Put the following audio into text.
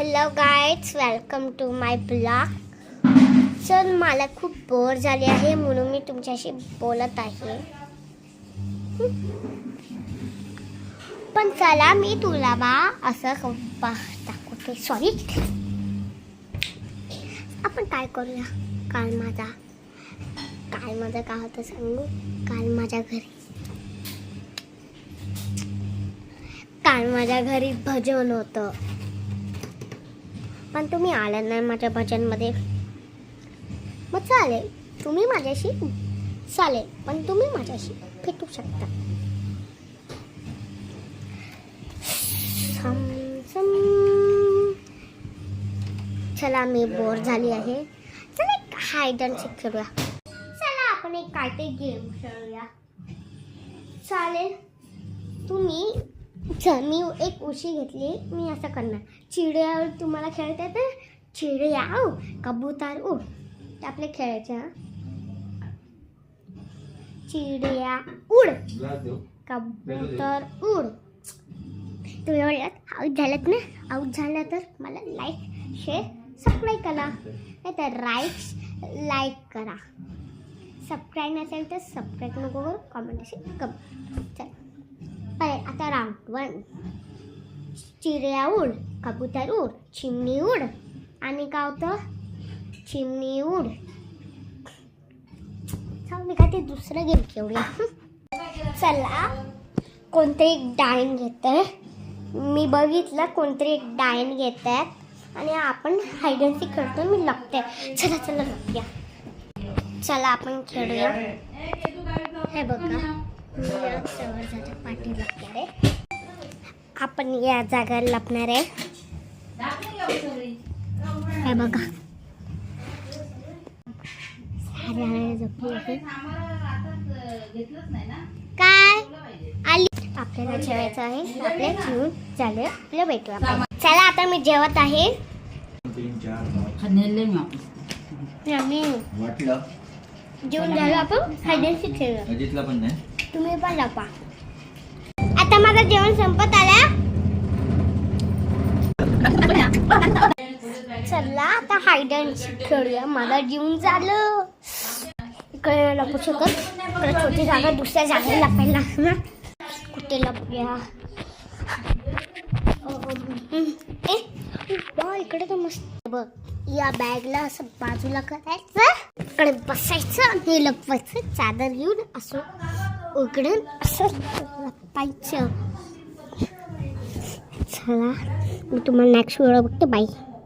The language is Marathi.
Hello guys, welcome to my blog. Sir मला खूप बोर झाले आहे म्हणून मी तुमच्याशी बोलत आहे. पण चला मी तुला असं दाखवते. सॉरी. आपण काय करूया? काल माझा काय होतं सांगू? काल माझ्या घरी भजन होतं, पण तुम्ही आला नाही माझ्या भजनमध्ये. मग चालेल, तुम्ही माझ्याशी भेटू शकता. चला मी बोर झाली आहे. चला एक हाईड अँड सीक खेळूया. चला आपण एक काहीतरी गेम खेळूया. चालेल. मी एक उशी घेतली. मी असं करणार. चिडिया तुम्हाला खेळता येतं? चिडिया कबूतर उड, ते आपले खेळायचे. चिडिया उड, कबूतर उड. तुम्ही आऊट झालं तर मला लाईक, शेअर, सबस्क्राईब करा. नाही तर लाईक करा. सबस्क्राईब नसेल तर सबस्क्राईब नको करू, कमेंट असेल कमेंट. चल आता राऊंड 1. चिडिया उड, कबूतर उड, चिमणी उड. आणि काय होतं? चिमणी उड. मी काय ते दुसरं गेम खेळूया. चला कोणतरी एक डायन घेतंय. मी बघितलं कोणतरी एक डायन घेत आहेत आणि आपण हाईड अँड सीक खेळतो. मी लपते. चला लपूया. चला आपण खेळूया. हे बघा, मी पाठी लपणार आहे. आपण या जागेवर लपणार आहे. हे बघा, काय आली. आपल्याला जेवायचं आहे. आपल्या जेवून झाले, आपल्या भेटू आपण. चला आता मी जेवत आहे. जेवून झालं, आपण हाईड अँड सीक खेळूया. तुम्ही पण लपा. आता माझं जेवण संपत आलं. चला आता हाईड अँड सीक खेळूया. माझं जेवण झालं. इकडे लपू शकत. इकडे छोटी जागा, दुसऱ्या जागेला लपायला लागणार. कुठे लपूया? इकडे तर मस्त बघ. या बॅगला असं बाजूला करायचं, इकडे बसायचं आणि लपवायचं. चादर घेऊन असं उघडून असं लपायचं. चला मी तुम्हाला नेक्स्ट व्हिडिओ बघते. बाय.